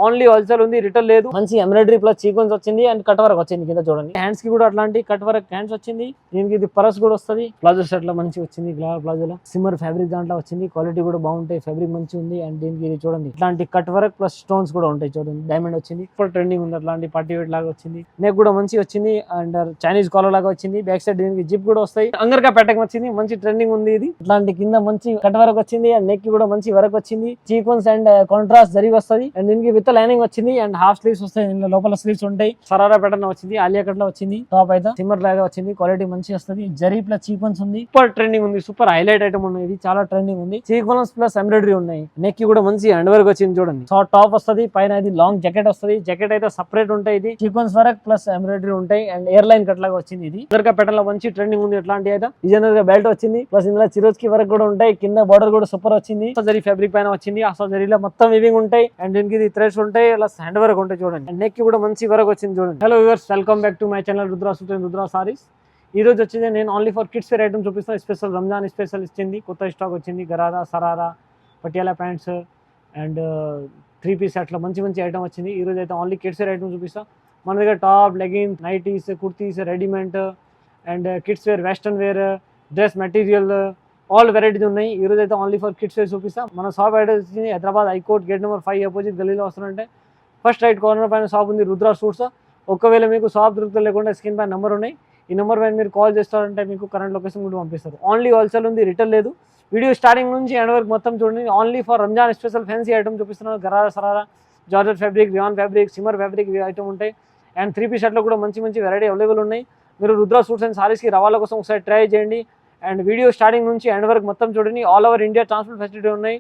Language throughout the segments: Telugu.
ఓన్లీ హోల్సేల్ ఉంది, రిటైల్ లేదు. మంచి ఎంబ్రాయిడరీ ప్లస్ సీక్వెన్స్ వచ్చింది అండ్ కట్ వర్క్ వచ్చింది కింద చూడండి. హ్యాండ్స్ కి కూడా అట్లాంటి కట్ వర్క్ హ్యాండ్స్ వచ్చింది. దీనికి ఇది పరస్ కూడా వస్తుంది. ప్లాజో సెట్ లో మంచి వచ్చింది. ప్లాజోలో సిమ్మర్ ఫ్యాబ్రిక్ దాంట్లో వచ్చింది. క్వాలిటీ కూడా బాగుంటాయి, ఫ్యాబ్రిక్ మంచి ఉంది. అండ్ దీనికి ఇది చూడండి ఇట్లాంటి కట్ వర్క్ ప్లస్ స్టోన్స్ కూడా ఉంటాయి చూడండి. డైమండ్ వచ్చింది, ఇప్పుడు ట్రెండింగ్ ఉంది. అట్లాంటి పార్టీ వేర్ లాగా వచ్చింది. నెక్ కూడా మంచి వచ్చింది అండ్ చైనీస్ కాలర్ లాగా వచ్చింది. బ్యాక్ సైడ్ దీనికి జిప్ కూడా వస్తాయి. అంగర్గా పెట్టక వచ్చింది, మంచి ట్రెండింగ్ ఉంది. ఇది ఇట్లాంటి కింద మంచి కట్ వర్క్ వచ్చింది అండ్ నెక్ కూడా మంచి వర్క్ వచ్చింది. సీక్వెన్స్ అండ్ కాంట్రాస్ట్ జరిగి వస్తుంది. అండ్ దీనికి విత్ లైనింగ్ వచ్చింది అండ్ హాఫ్ స్లీవ్స్ వస్తాయి. ఇందులో లోపల స్లీవ్స్ ఉంటాయి. సరారా ప్యాటర్న్ వచ్చింది. ఆలియా కట్ లో వచ్చింది. టాప్ అయితే సిమ్మర్ లాగా వచ్చింది. క్వాలిటీ మంచి వస్తుంది. జరీ ప్లస్ సీక్వెన్స్ ఉంది. సూపర్ ట్రెండింగ్ ఉంది. సూపర్ హైలైట్ ఐటమ్ ఉన్నాయి. ఇది చాలా ట్రెండింగ్ ఉంది. సీక్వెన్స్ ప్లస్ ఎంబ్రాయిడరీ ఉన్నాయి. నెక్ కి కూడా మంచి హ్యాండ్ వర్క్ వచ్చింది చూడండి. షార్ట్ టాప్ వస్తుంది. పైన ఇది లాంగ్ జాకెట్ వస్తుంది. జాకెట్ అయితే సపరేట్ ఉంటాయి. ఇది సీక్వెన్స్ వర్క్ ప్లస్ ఎంబ్రాయిడరీ ఉంటాయి అండ్ ఎయిర్ లైన్ కట్ లాగా వచ్చింది. ఇది ప్యాటర్న్ లో మంచి ట్రెండింగ్ ఉంది. ఎట్లాంటి అయితే డిజైనర్ గా బెల్ట్ వచ్చింది. ప్లస్ ఇందులో చిరోజ్ కి వర్క్ కూడా ఉంటాయి. కింద బార్డర్ కూడా సూపర్ వచ్చింది. జరీ ఫ్యాబ్రిక్ పైన వచ్చింది. అసలు జరీలో మొత్తం వివింగ్ ఉంటాయి అండ్ దీనికి ఇది థ్రెడ్స్ ఉంటాయి. ప్లస్ హ్యాండ్ వర్క్ ఉంటాయి చూడండి. నెక్ కి కూడా మంచి వర్క్ వచ్చింది చూడండి. Hello viewers, welcome back to my channel Rudra sarees. ఈ రోజు వచ్చేది నేను only for kids wear item చూపిస్తాను. స్పెషల్ రంజాన్ స్పెషల్ ఇచ్చింది. కొత్త స్టాక్ వచ్చింది. Gharara, sharara, Patiala pants and 3 piece అట్లా మంచి మంచి ఐటమ్ వచ్చింది. ఈ రోజు అయితే ఓన్లీ కిడ్స్ వేర్ ఐటమ్ చూపిస్తాను. మన దగ్గర top, leggings, nighties, kurtis, readymade and kids wear, western wear, dress material all varieties ఉన్నాయి. ఈ రోజు అయితే ఓన్లీ ఫర్ కిడ్స్ వేర్ చూపిస్తాం. మన షాప్ అడ్రస్ వచ్చింది Hyderabad high court gate number 5 opposite గల్లీలో వస్తుంటే ఫస్ట్ రైట్ కార్నర్ పైన షాప్ ఉంది, రుద్రా సూట్స్. ఒకవేళ మీకు షాప్ దొరుకుతా లేకుండా స్క్రీన్ పైన నెంబర్ ఉన్నాయి. ఈ నెంబర్ పైన మీరు కాల్ చేస్తారంటే మీకు కరెంట్ లొకేషన్ కూడా పంపిస్తారు. ఓన్లీ హోల్సేల్ ఉంది, రిటైల్ లేదు. వీడియో స్టార్టింగ్ నుంచి ఎండ్ వరకు మొత్తం చూడండి. Only for Ramzan special fancy item చూపిస్తున్నాను. Gharara, sharara, georgette fabric, rayon fabric, shimmer fabric item ఉంటాయి. అండ్ 3 పీస్ షర్ట్లో కూడా మంచి మంచి వెరైటీ అవైలబుల్ ఉన్నాయి. మీరు రుద్రా సూట్స్ అండ్ సారీస్కి రావాల కోసం ఒకసారి ట్రై చేయండి. అండ్ వీడియో స్టార్టింగ్ నుంచి ఎండ్ వరకు మొత్తం చూడండి. All over India transport facility ఉన్నాయి.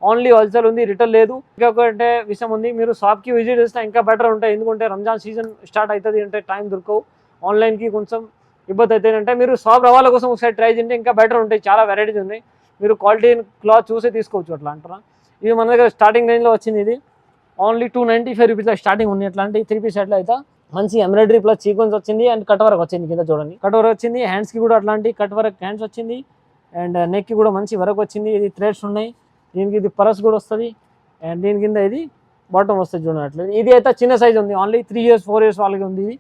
ఓన్లీ హోల్సేల్ ఉంది, రిటైల్ లేదు. ఇంకొకటే విషయం ఉంది, మీరు షాప్కి విజిట్ చేస్తే ఇంకా బెటర్ ఉంటాయి. ఎందుకంటే రంజాన్ సీజన్ స్టార్ట్ అవుతుంది అంటే టైం దొరకవు. ఆన్లైన్కి కొంచెం ఇబ్బంది అవుతుంది. అంటే మీరు షాప్ రావాల కోసం ఒకసారి ట్రై చేయండి, ఇంకా బెటర్ ఉంటాయి. చాలా వెరైటీస్ ఉన్నాయి. మీరు క్వాలిటీ క్లాత్ చూసి తీసుకోవచ్చు. అట్లా అంటారా? ఇది మన దగ్గర స్టార్టింగ్ రేంజ్లో వచ్చింది. ఇది ఓన్లీ 295 రూపీస్లో స్టార్టింగ్ ఉంది. అట్లాంటి 3 పీస్ షర్ట్లో అయితే మంచి ఎంబ్రాయిడరీ ప్లస్ సీక్వెన్స్ వచ్చింది అండ్ కట్ వర్క్ వచ్చింది. కింద చూడండి కట్ వర్క్ వచ్చింది. హ్యాండ్స్కి కూడా అట్లాంటి కట్ వర్క్ హ్యాండ్స్ వచ్చింది అండ్ నెక్కి కూడా మంచి వర్క్ వచ్చింది. ఇది థ్రెడ్స్ ఉన్నాయి. దీనికి ఇది పరస్ కూడా వస్తుంది అండ్ దీని కింద ఇది బాటమ్ వస్తుంది చూడండి. అట్లా ఇది అయితే చిన్న సైజ్ ఉంది. ఓన్లీ 3 ఇయర్స్ 4 ఇయర్స్ వాళ్ళకి ఉంది. ఇది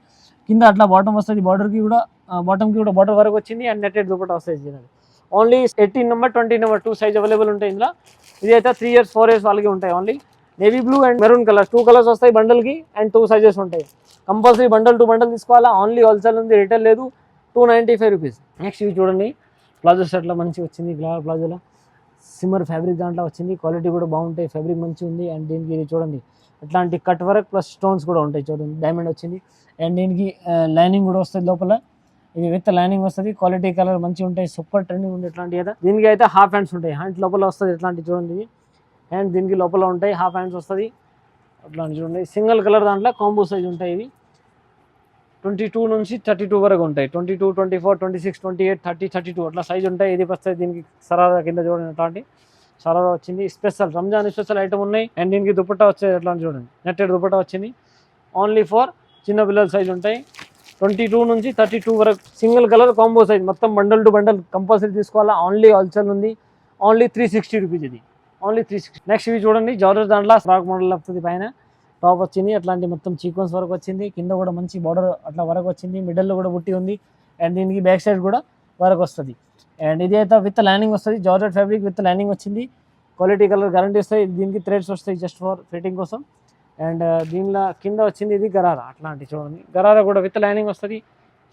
కింద అట్లా బాటమ్ వస్తుంది. బార్డర్కి కూడా బాటమ్కి కూడా బార్డర్ వర్క్ వచ్చింది అండ్ నెట్టెడ్ దుపట్టా వస్తుంది. Only 18 number 20 number 2 size available ఉంటాయి ఇందులో. ఇది అయితే 3 ఇయర్స్ 4 ఇయర్స్ వాళ్ళకి ఉంటాయి. Only navy blue and maroon colours 2 colours వస్తాయి బండల్కి అండ్ 2 సైజెస్ ఉంటాయి. కంపల్సరీ బండల్ టు బండల్ తీసుకోవాలా. ఓన్లీ హోల్సేల్ ఉంది, రిటైల్ లేదు. 295 రూపీస్. నెక్స్ట్ ఇవి చూడండి, ప్లాజో షర్ట్లో మంచి వచ్చింది. ప్లాజోలో సిమ్మర్ ఫ్యాబ్రిక్ దాంట్లో వచ్చింది. క్వాలిటీ కూడా బాగుంటాయి, ఫ్యాబ్రిక్ మంచి ఉంది. అండ్ దీనికి ఇది చూడండి ఇట్లాంటి కట్ వర్క్ ప్లస్ స్టోన్స్ కూడా ఉంటాయి చూడండి. డైమండ్ వచ్చింది అండ్ దీనికి లైనింగ్ కూడా వస్తుంది లోపల. ఇది విత్ లైనింగ్ వస్తుంది. క్వాలిటీ కలర్ మంచి ఉంటాయి. సూపర్ ట్రెండింగ్ ఉంది. ఇట్లాంటి అయితే దీనికి అయితే హాఫ్ హ్యాండ్స్ ఉంటాయి. హ్యాండ్స్ లోపల వస్తుంది ఇట్లాంటి చూడండి. అండ్ దీనికి లోపల ఉంటాయి హాఫ్ హ్యాండ్స్ వస్తుంది. అట్లాంటి చూడండి. సింగిల్ కలర్ దాంట్లో కాంబో సైజ్ ఉంటాయి. ఇవి 22 నుంచి 32 వరకు ఉంటాయి. 22, 24, 26, 28, 30, 32 అట్లా సైజ్ ఉంటాయి. ఇది వస్తాయి. దీనికి సరారా కింద చూడండి అట్లాంటి సరారా వచ్చింది. స్పెషల్ రంజాన్ స్పెషల్ ఐటమ్ ఉన్నాయి. అండ్ దీనికి దుపట్టా వచ్చేది ఎట్లా చూడండి, నెట్టెడ్ దుపట్టా వచ్చింది. ఓన్లీ ఫర్ చిన్న పిల్లల సైజ్ ఉంటాయి. 22 నుంచి 32 వరకు సింగిల్ కలర్ కాంబో సైజ్ మొత్తం బండల్ టు బండల్ కంపల్సరీ తీసుకోవాలా. ఓన్లీ హోల్సేల్ ఉంది. Only 360 rupees. ఇది ఓన్లీ 360. నెక్స్ట్ ఇవి చూడండి, జార్జెట్ దాంట్లో ఫ్రాక్ మోడల్ వస్తుంది. పైన టాప్ వచ్చింది. అట్లాంటి మొత్తం సీక్వెన్స్ వరకు వచ్చింది. కింద కూడా మంచి బార్డర్ అట్లా వరకు వచ్చింది. మిడిల్లో కూడా బుట్టి ఉంది అండ్ దీనికి బ్యాక్ సైడ్ కూడా వరకు వస్తుంది. అండ్ ఇది అయితే విత్ లైనింగ్ వస్తుంది. జార్జెట్ ఫ్యాబ్రిక్ విత్ లైనింగ్ వచ్చింది. క్వాలిటీ కలర్ గ్యారంటీ వస్తాయి. దీనికి థ్రెడ్స్ వస్తాయి జస్ట్ ఫర్ ఫిట్టింగ్ కోసం. అండ్ దీనిలో కింద వచ్చింది ఇది గరారా. అట్లాంటి చూడండి, గరారా కూడా విత్ లైనింగ్ వస్తుంది.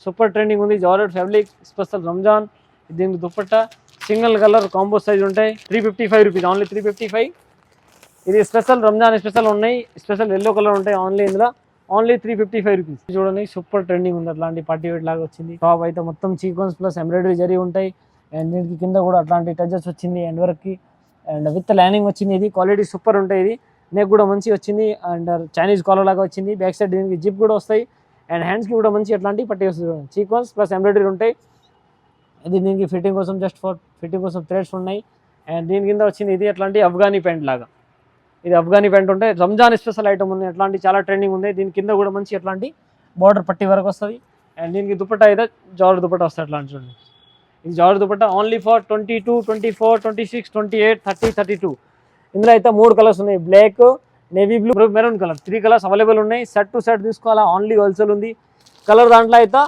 సూపర్ ట్రెండింగ్ ఉంది. Georgette fabric special Ramzan. దీనికి dupatta single colour combo size ఉంటాయి. 355 రూపీస్. ఓన్లీ 355. ఇది స్పెషల్ రంజాన్ స్పెషల్ ఉన్నాయి. స్పెషల్ ఎల్లో కలర్ ఉంటాయి ఓన్లీ ఇందులో. Only 355 rupees. చూడండి సూపర్ ట్రెండింగ్ ఉంది. అట్లాంటి పార్టీ వేర్ లాగా వచ్చింది. టాప్ అయితే మొత్తం సీక్వెన్స్ ప్లస్ ఎంబ్రాయిడరీ జరీ ఉంటాయి. అండ్ దీనికి కింద కూడా అట్లాంటి టచెస్ వచ్చింది ఎండ్ వరక్కి అండ్ విత్ లైనింగ్ వచ్చింది. ఇది క్వాలిటీ సూపర్ ఉంటాయి. ఇది నెక్ కూడా మంచి వచ్చింది అండ్ చైనీస్ కాలర్ లాగా వచ్చింది. బ్యాక్ సైడ్ దీనికి జిప్ కూడా వస్తాయి అండ్ హ్యాండ్స్కి కూడా మంచి అట్లాంటి పట్టి వస్తుంది. సీక్వెన్స్ ప్లస్ ఎంబ్రాయిడరీ ఉంటాయి. ఇది దీనికి ఫిట్టింగ్ కోసం జస్ట్ ఫర్ ఫిట్టింగ్ కోసం థ్రెడ్స్ ఉన్నాయి. అండ్ దీని కింద వచ్చింది ఇది అట్లాంటి అఫ్ఘానీ ప్యాంట్ లాగా. ఇది అఫ్ఘానీ ప్యాంట్ ఉంటాయి. రంజాన్ స్పెషల్ ఐటమ్ ఉంది. అట్లాంటి చాలా ట్రెండింగ్ ఉంది. దీని కింద కూడా మంచి అట్లాంటి బార్డర్ పట్టి వరకు వస్తుంది. అండ్ దీనికి దుపట్టా అయితే జార్జ్ దుపట్టా వస్తుంది. అట్లాంటి చూడండి, ఇది జార్జ్ దుపట్టా. Only for 22, 24, 26, 28, 30, 32. ఇందులో అయితే 3 కలర్స్ ఉన్నాయి. Black, navy blue, maroon colour 3 colours available ఉన్నాయి. సెట్ టు సెట్ తీసుకోవాలా, ఓన్లీ హోల్సేల్ ఉంది. కలర్ దాంట్లో అయితే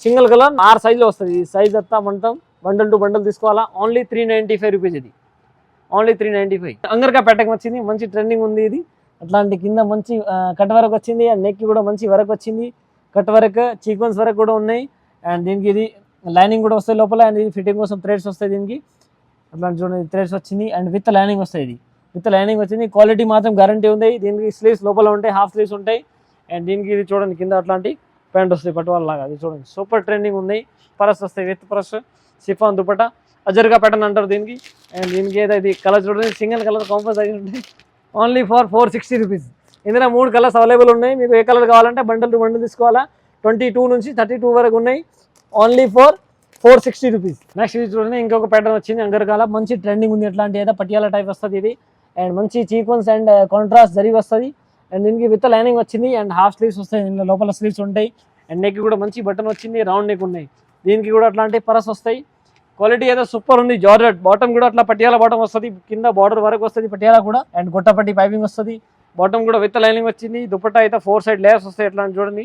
సింగిల్ కలర్ 6 సైజులో వస్తుంది. ఈ సైజ్ అంతా మొత్తం బండల్ టు బండల్ తీసుకోవాలా, ఓన్లీ 395 రూపీస్. ఇది ఓన్లీ 395. అంగర్గా ప్యాటర్న్ వచ్చింది, మంచి ట్రెండింగ్ ఉంది ఇది. అట్లాంటి కింద మంచి కట్ వర్క్ వచ్చింది, అండ్ నెక్కి కూడా మంచి వర్క్ వచ్చింది. కట్ వర్క్, సీక్వెన్స్ వర్క్ కూడా ఉన్నాయి. అండ్ దీనికి ఇది లైనింగ్ కూడా వస్తాయి లోపల, అండ్ ఇది ఫిట్టింగ్ కోసం థ్రెడ్స్ వస్తాయి దీనికి. అట్లాంటి చూడండి థ్రెడ్స్ వచ్చింది, అండ్ విత్ లైనింగ్ వస్తాయి. ఇది విత్ లైనింగ్ వచ్చింది, క్వాలిటీ మాత్రం గ్యారంటీ ఉంది. దీనికి స్లీవ్స్ లోపల ఉంటాయి, హాఫ్ స్లీవ్స్ ఉంటాయి. అండ్ దీనికి ఇది చూడండి కింద అట్లాంటి ప్యాంట్ వస్తాయి పట్టువాళ్ళ లాగా. అది చూడండి సూపర్ ట్రెండింగ్ ఉన్నాయి. పరస్ వస్తాయి విత్ పరస్, సిఫాన్ దుపట్టా, అజర్గా ప్యాటర్న్ అంటారు దీనికి. అండ్ దీనికి ఏదో ఇది కలర్ చూడండి, సింగిల్ కలర్ కాంపోజ్ అయి ఉంటాయి, ఓన్లీ ఫర్ 460 రూపీస్. ఇందులో 3 కలర్స్ అవైలబుల్ ఉన్నాయి. మీకు ఏ కలర్ కావాలంటే బండల్ టు బండల్ తీసుకోవాలా. 22 నుంచి 32 వరకు ఉన్నాయి, ఓన్లీ ఫర్ 460 రూపీస్. నెక్స్ట్ ఇది చూడండి ఇంకొక ప్యాటర్న్ వచ్చింది అంగర్కాల, మంచి ట్రెండింగ్ ఉంది. ఎట్లాంటి ఏదో పటియాలా టైప్ వస్తుంది ఇది. అండ్ మంచి సీక్వెన్స్ అండ్ కాంట్రాస్ట్ జరీ వస్తుంది. అండ్ దీనికి విత్ లైనింగ్ వచ్చింది, అండ్ హాఫ్ స్లీవ్స్ వస్తాయి, ఇందులో లోపల స్లీవ్స్ ఉంటాయి. అండ్ నెక్ కూడా మంచి బటన్ వచ్చింది, రౌండ్ నెక్ ఉన్నాయి. దీనికి కూడా అట్లాంటి పరస్ వస్తాయి. క్వాలిటీ ఏదో సూపర్ ఉంది. జార్జెట్ బాటమ్ కూడా అట్లా పటియాలా బాటమ్ వస్తుంది, కింద బార్డర్ వరకు వస్తుంది పటియాలా కూడా. అండ్ గుట్టపట్టి పైపింగ్ వస్తుంది. బాటమ్ కూడా విత్ లైనింగ్ వచ్చింది. దుపట్టా అయితే 4 సైడ్ లేయర్స్ వస్తాయి. ఎట్లా చూడండి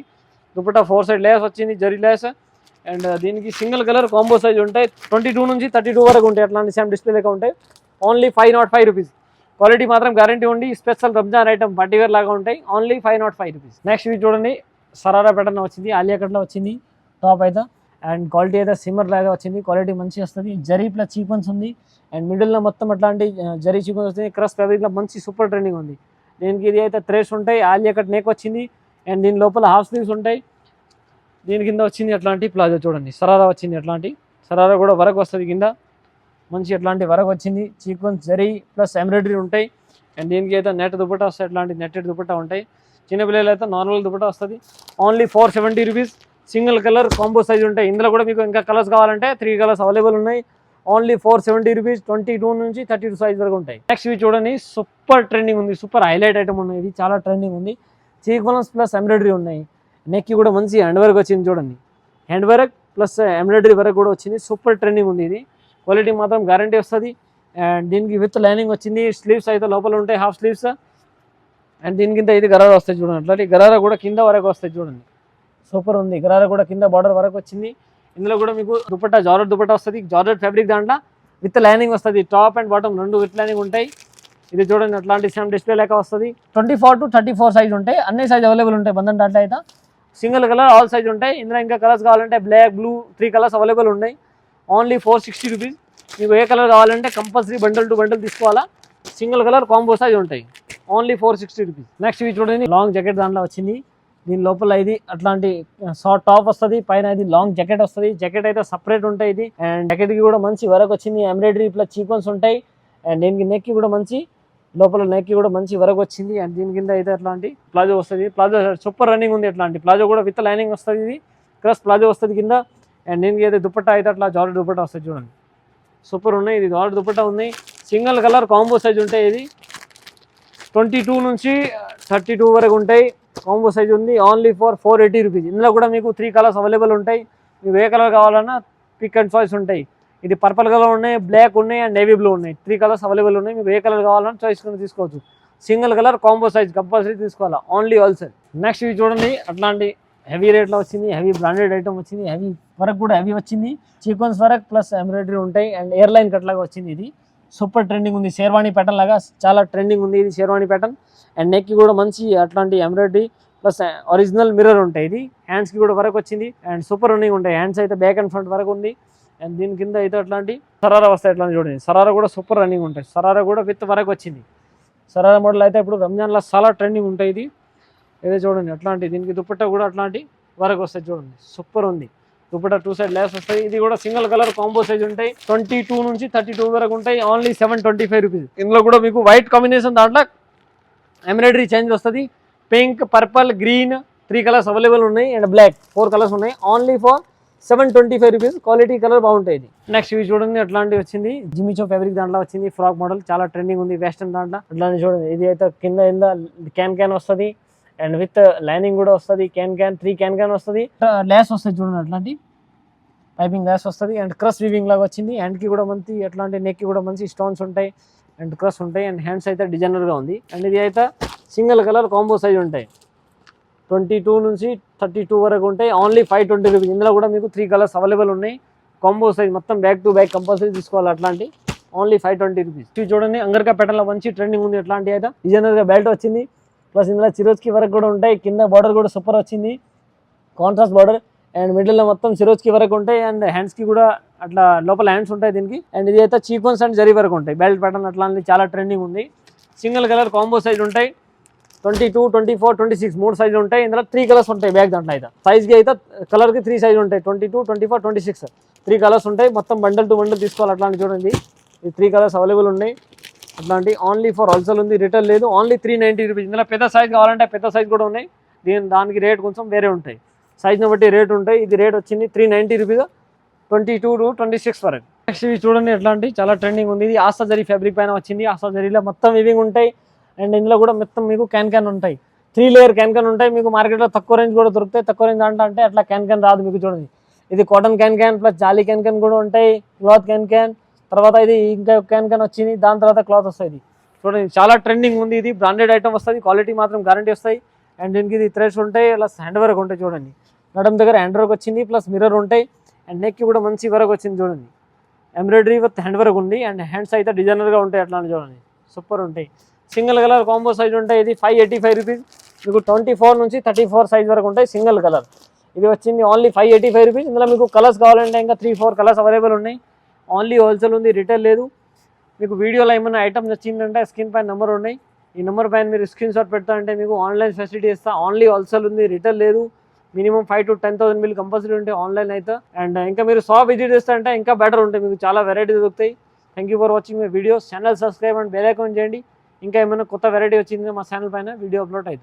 దుపట్టా 4 సైడ్ లేయర్స్ వచ్చింది, జరీ లేయర్స్. అండ్ దీనికి సింగిల్ కలర్ కాంబో సైజ్ ఉంటాయి. 22 నుంచి 32 వరకు ఉంటాయి. అట్లాంటి సేమ్ డిస్ప్లే లెక్క ఉంటాయి, ఓన్లీ 505 రూపీస్. క్వాలిటీ మాత్రం గ్యారంటీ ఉండి, స్పెషల్ రంజాన్ ఐటమ్ పార్టీవేర్ లాగా ఉంటాయి, ఓన్లీ 505 రూపీస్. నెక్స్ట్ ఇది చూడండి సరారా ప్యాటర్న్ వచ్చింది, ఆలియా కట్లో వచ్చింది టాప్ అయితే. అండ్ క్వాలిటీ అయితే సిమ్మర్ లాగా వచ్చింది, క్వాలిటీ మంచిగా వస్తుంది. జరీ ప్లస్ సీక్వెన్స్ ఉంది. అండ్ మిడిల్లో మొత్తం అట్లాంటి జరీ సీక్వెన్స్ వస్తుంది. క్రస్ ఫ్యాబ్రిక్లో మంచి సూపర్ ట్రెండింగ్ ఉంది. దీనికి ఇది అయితే థ్రెడ్స్ ఉంటాయి, ఆలియా కట్ నెక్ వచ్చింది. అండ్ దీని లోపల హాఫ్ స్లీవ్స్ ఉంటాయి. దీని కింద వచ్చింది అట్లాంటి ప్లాజో చూడండి, సరారా వచ్చింది. అట్లాంటి సరారా కూడా వరకు వస్తుంది కింద, మంచి అట్లాంటి వరకు వచ్చింది. సీక్వెన్స్ జరీ ప్లస్ ఎంబ్రాయిడరీ ఉంటాయి. అండ్ దీనికి అయితే నెట్ దుపట్టా వస్తాయి, అట్లాంటి నెట్టెడ్ దుపట్టా ఉంటాయి. చిన్నపిల్లలు అయితే నార్మల్ దుపట్టా వస్తుంది, only 470 rupees. Single colour combo size ఉంటాయి. ఇందులో కూడా మీకు ఇంకా కలర్స్ కావాలంటే 3 కలర్స్ అవైలబుల్ ఉన్నాయి, ఓన్లీ 470 రూపీస్. 22 నుంచి 32 సైజ్ వరకు ఉంటాయి. నెక్స్ట్ ఇవి చూడండి సూపర్ ట్రెండింగ్ ఉంది, సూపర్ హైలైట్ ఐటమ్ ఉన్నాయి. ఇది చాలా ట్రెండింగ్ ఉంది. సీక్వెన్స్ ప్లస్ ఎంబ్రాయిడరీ ఉన్నాయి. నెక్కి కూడా మంచి హ్యాండ్ వర్క్ వచ్చింది చూడండి, hand work plus embroidery work కూడా వచ్చింది. సూపర్ ట్రెండింగ్ ఉంది. ఇది క్వాలిటీ మాత్రం గ్యారంటీ వస్తుంది. అండ్ దీనికి విత్ లైనింగ్ వచ్చింది. స్లీవ్స్ అయితే లోపల ఉంటాయి, హాఫ్ స్లీవ్స్. అండ్ దీనికింత ఇది గరారా వస్తాయి చూడండి, అట్లాంటి గరారా కూడా కింద వరకు వస్తాయి చూడండి, సూపర్ ఉంది. గరారా కూడా కింద బార్డర్ వరకు వచ్చింది. ఇందులో కూడా మీకు దుపట్టా జార్జెట్ దుపట్టా వస్తుంది, జార్జెట్ ఫ్యాబ్రిక్ దాంట్లో విత్ లైనింగ్ వస్తుంది. Top and bottom 2 with lining ఉంటాయి. ఇది చూడండి అట్లాంటి సేమ్ డిస్ప్లే లెక్క వస్తుంది. 24 to 34 సైజ్ ఉంటాయి, అన్ని సైజ్ అవైలబుల్ ఉంటాయి. బంధన్ దాంట్లో అయితే సింగిల్ కలర్ ఆల్ సైజ్ ఉంటాయి. ఇందులో ఇంకా కలర్స్ కావాలంటే బ్లాక్, బ్లూ 3 కలర్స్ అవైలబుల్ ఉన్నాయి, ఓన్లీ 460 రూపీస్. మీకు ఏ కలర్ కావాలంటే కంపల్సరీ బండల్ టు బండల్ తీసుకోవాలా. సింగిల్ కలర్ కాంబో సైజ్ ఉంటాయి, ఓన్లీ 460 రూపీస్. నెక్స్ట్ ఇవి చూడండి లాంగ్ జాకెట్ దాంట్లో వచ్చింది. దీని లోపల ఇది అట్లాంటి షార్ట్ టాప్ వస్తుంది, పైన ఇది లాంగ్ జాకెట్ వస్తుంది. జాకెట్ అయితే సపరేట్ ఉంటాయి ఇది. అండ్ జాకెట్కి కూడా మంచి వర్క్ వచ్చింది, ఎంబ్రాయిడరీ ప్లస్ సీక్వెన్స్ ఉంటాయి. అండ్ దీనికి నెక్కి కూడా మంచి లోపల నెక్కి కూడా మంచి వర్క్ వచ్చింది. అండ్ దీని కింద అయితే అట్లాంటి ప్లాజో వస్తుంది. ప్లాజో సూపర్ రన్నింగ్ ఉంది. అట్లాంటి ప్లాజో కూడా విత్ లైనింగ్ వస్తుంది. ఇది క్రస్ ప్లాజో వస్తుంది కింద. అండ్ దీనికి అయితే దుపట్టా అయితే అట్లా జార్జెట్ దుపట్టా వస్తుంది చూడండి, సూపర్ ఉన్నాయి. ఇది జార్జెట్ దుపట్టా ఉంది, సింగిల్ కలర్ కాంబో సైజ్ ఉంటాయి. ఇది 22 నుంచి 32 వరకు ఉంటాయి, కాంబో సైజ్ ఉంది, ఓన్లీ ఫర్ 480 రూపీస్. ఇందులో కూడా మీకు 3 కలర్స్ అవైలబుల్ ఉంటాయి. మీకు ఏ కలర్ కావాలన్నా పిక్ అండ్ చాయిస్ ఉంటాయి. ఇది పర్పుల్ కలర్ ఉన్నాయి, బ్లాక్ ఉన్నాయి, అండ్ నేవీ బ్లూ ఉన్నాయి. 3 కలర్స్ అవైలబుల్ ఉన్నాయి. మీకు ఏ కలర్ కావాలన్నా చాయిస్ కింద తీసుకోవచ్చు. Single colour combo size compulsory తీసుకోవాలా, ఓన్లీ హోల్సేల్. నెక్స్ట్ ఇవి చూడండి అట్లాంటి హెవీ రేట్లో వచ్చింది, హెవీ బ్రాండెడ్ ఐటమ్ వచ్చింది. హెవీ వర్క్ కూడా హెవీ వచ్చింది, సీక్వెన్స్ వర్క్ ప్లస్ ఎంబ్రాయిడరీ ఉంటాయి. అండ్ ఎయిర్ లైన్ కట్ లాగా వచ్చింది. ఇది సూపర్ ట్రెండింగ్ ఉంది, షేర్వాణి ప్యాటర్న్ లాగా చాలా ట్రెండింగ్ ఉంది. ఇది షేర్వాణి ప్యాటర్న్. అండ్ నెక్కి కూడా మంచి అట్లాంటి ఎంబ్రాయిడరీ ప్లస్ ఒరిజినల్ మిర్రర్ ఉంటాయి. ఇది హ్యాండ్స్కి కూడా వరకు వచ్చింది. అండ్ సూపర్ రన్నింగ్ ఉంటాయి. హ్యాండ్స్ అయితే బ్యాక్ అండ్ ఫ్రంట్ వరకు ఉంది. అండ్ దీని కింద అయితే అట్లాంటి సరారా వస్తాయి. అట్లాంటి చూడండి, సరారా కూడా సూపర్ రన్నింగ్ ఉంటాయి. సరారా కూడా విత్ వరకు వచ్చింది. సరారా మోడల్ అయితే ఇప్పుడు రంజాన్లో చాలా ట్రెండింగ్ ఉంటాయి. ఇది ఏదో చూడండి అట్లాంటి, దీనికి దుపట్టా కూడా అట్లాంటి వరకు వస్తాయి చూడండి, సూపర్ ఉంది. దుపట్టా 2 సైడ్ లేస్ వస్తాయి. ఇది కూడా సింగిల్ కలర్ కాంబో సైజ్ ఉంటాయి. 22 నుంచి 32 వరకు ఉంటాయి, ఓన్లీ 725 రూపీస్. ఇందులో కూడా మీకు వైట్ కాంబినేషన్ దాంట్లో ఎంబ్రాయిడరీ చేంజ్ వస్తుంది. Pink, purple, green 3 colours available ఉన్నాయి. అండ్ బ్లాక్ 4 కలర్స్ ఉన్నాయి, only for 725 rupees. Quality colour బాగుంటాయి. నెక్స్ట్ ఇవి చూడండి అట్లాంటివి వచ్చింది, జిమిచో ఫ్యాబ్రిక్ దాంట్లో వచ్చింది. ఫ్రాక్ మోడల్ చాలా ట్రెండింగ్ ఉంది వెస్టర్న్ దాంట్లో. అట్లాంటి చూడండి, ఇది అయితే కింద క్యాన్ వస్తుంది. అండ్ విత్ లైనింగ్ కూడా వస్తుంది. క్యాన్ 3 క్యాన్ వస్తుంది. లేస్ వస్తుంది చూడండి, అట్లాంటి పైపింగ్ లేస్ వస్తుంది. అండ్ క్రస్ వీవింగ్ లాగా వచ్చింది. హ్యాండ్కి కూడా మంచి అట్లాంటి నెక్కి కూడా మంచి స్టోన్స్ ఉంటాయి. అండ్ క్రష్ ఉంటాయి అండ్ హ్యాండ్స్ అయితే డిజైనర్గా ఉంది. అండ్ ఇది అయితే సింగిల్ కలర్ కాంబో సైజ్ ఉంటాయి, 22 నుంచి 32 వరకు ఉంటాయి. Only 520 rupees. ఇందులో కూడా మీకు 3 కలర్స్ అవైలబుల్ ఉన్నాయి. కాంబో సైజ్ మొత్తం బ్యాక్ టు బ్యాక్ కంపల్సరీ తీసుకోవాలి అట్లాంటి. Only 520 rupees. ఇది చూడండి అంగర్కా ప్యాటర్న్లో మంచి ట్రెండింగ్ ఉంది. ఎట్లాంటి అయితే డిజైనర్గా బెల్ట్ వచ్చింది, ప్లస్ ఇందులో సిరోజ్కి వరకు కూడా ఉంటాయి. కింద బార్డర్ కూడా సూపర్ వచ్చింది, కాంట్రాస్ట్ బార్డర్. అండ్ మిడిల్లో మొత్తం సిరోజ్కి వరకు ఉంటాయి. అండ్ హ్యాండ్స్కి కూడా అట్లా లోపల హ్యాండ్స్ ఉంటాయి దీనికి. అండ్ ఇది అయితే చీకోన్స్ అండ్ జరీ వరకు ఉంటాయి. బెల్ట్ ప్యాటర్న్ అట్లాంటి చాలా ట్రెండింగ్ ఉంది. సింగిల్ కలర్ కాంబో సైజ్ ఉంటాయి, 22, 24, 26 3 సైజులు ఉంటాయి. ఇందులో 3 కలర్స్ ఉంటాయి బ్యాగ్ దాంట్లో అయితే. సైజ్కి అయితే కలర్కి 3 సైజులు ఉంటాయి, 22, 24, 26 3 కలర్స్ ఉంటాయి. మొత్తం బండల్ టు బండల్ తీసుకోవాలి అట్లాంటి. చూడండి ఈ 3 కలర్స్ అవైలబుల్ ఉన్నాయి అట్లాంటి. ఓన్లీ ఫర్ హోల్సేల్ ఉంది, రిటైల్ లేదు. Only 390 rupees. ఇందులో పెద్ద సైజ్ కావాలంటే పెద్ద సైజ్ కూడా ఉన్నాయి. దానికి రేట్ కొంచెం వేరే ఉంటాయి, సైజ్ని బట్టి రేట్ ఉంటాయి. ఇది రేట్ వచ్చింది 390 రూపీస్, 22 to 26 వరకు. నెక్స్ట్ ఇవి చూడండి ఎట్లాంటి చాలా ట్రెండింగ్ ఉంది. ఇది ఆస్తా జరీ ఫ్యాబ్రిక్ పైన వచ్చింది. ఆస్తా జరీలో మొత్తం వివింగ్ ఉంటాయి. అండ్ ఇందులో కూడా మొత్తం మీకు క్యాన్ ఉంటాయి, 3 లేయర్ క్యాన్ ఉంటాయి. మీకు మార్కెట్లో తక్కువ రేంజ్ కూడా దొరుకుతాయి. తక్కువ రేంజ్ అంటే అట్లా క్యాన్ రాదు మీకు. చూడండి ఇది cotton can plus jolly can కూడా ఉంటాయి, క్లాత్ క్యాన్. తర్వాత ఇది ఇంకా క్యాన్ వచ్చింది, దాని తర్వాత క్లాత్ వస్తుంది. చూడండి చాలా ట్రెండింగ్ ఉంది. ఇది బ్రాండెడ్ ఐటమ్ వస్తుంది, క్వాలిటీ మాత్రం గ్యారంటీ వస్తాయి. అండ్ దీనికి ఇది థ్రెడ్స్ ఉంటాయి, ప్లస్ హ్యాండ్ వర్క్ ఉంటాయి. చూడండి నడం దగ్గర హ్యాండ్ వర్క్ వచ్చింది, ప్లస్ మిర్రర్ ఉంటాయి. అండ్ నెక్కి కూడా మంచి వర్క్ వచ్చింది. చూడండి ఎంబ్రాయిడరీ విత్ హ్యాండ్ వర్క్ ఉంది. అండ్ హ్యాండ్స్ అయితే డిజైనర్గా ఉంటాయి అట్లా. చూడండి సూపర్ ఉంటాయి. సింగిల్ కలర్ కాంబో సైజ్ ఉంటాయి. ఇది 585 రూపీస్. మీకు 24 నుంచి 34 సైజ్ వరకు ఉంటాయి సింగిల్ కలర్. ఇది వచ్చింది ఓన్లీ 585 రూపీస్. ఇందులో మీకు కలర్స్ కావాలంటే ఇంకా 3-4 కలర్స్ అవైలబుల్ ఉన్నాయి. ఓన్లీ హోల్సేల్ ఉంది, రిటైల్ లేదు. మీకు వీడియోలో ఏమైనా ఐటమ్ నచ్చిందంటే స్క్రీన్ పైన నెంబర్ ఉన్నాయి, ఈ నెంబర్ పైన మీరు స్క్రీన్ షాట్ పెడతారంటే మీకు ఆన్లైన్ ఫెసిలిటీ ఇస్తా. ఓన్లీ హోల్సేల్ ఉంది, రిటైల్ లేదు. మినిమం 5 to 10,000 బిల్ కంపల్సరీ ఉంటాయి ఆన్లైన్ అయితే. అండ్ ఇంకా మీరు షాప్ విజిట్ చేస్తారంటే ఇంకా బెటర్ ఉంటాయి, మీకు చాలా వెరైటీ దొరుకుతాయి. Thank you for watching my videos. Channel subscribe and bell icon చేయండి. ఇంకా ఏమైనా కొత్త వెరైటీ వచ్చింది మా ఛానల్ పైన వీడియో అప్లోడ్ అవుతుంది.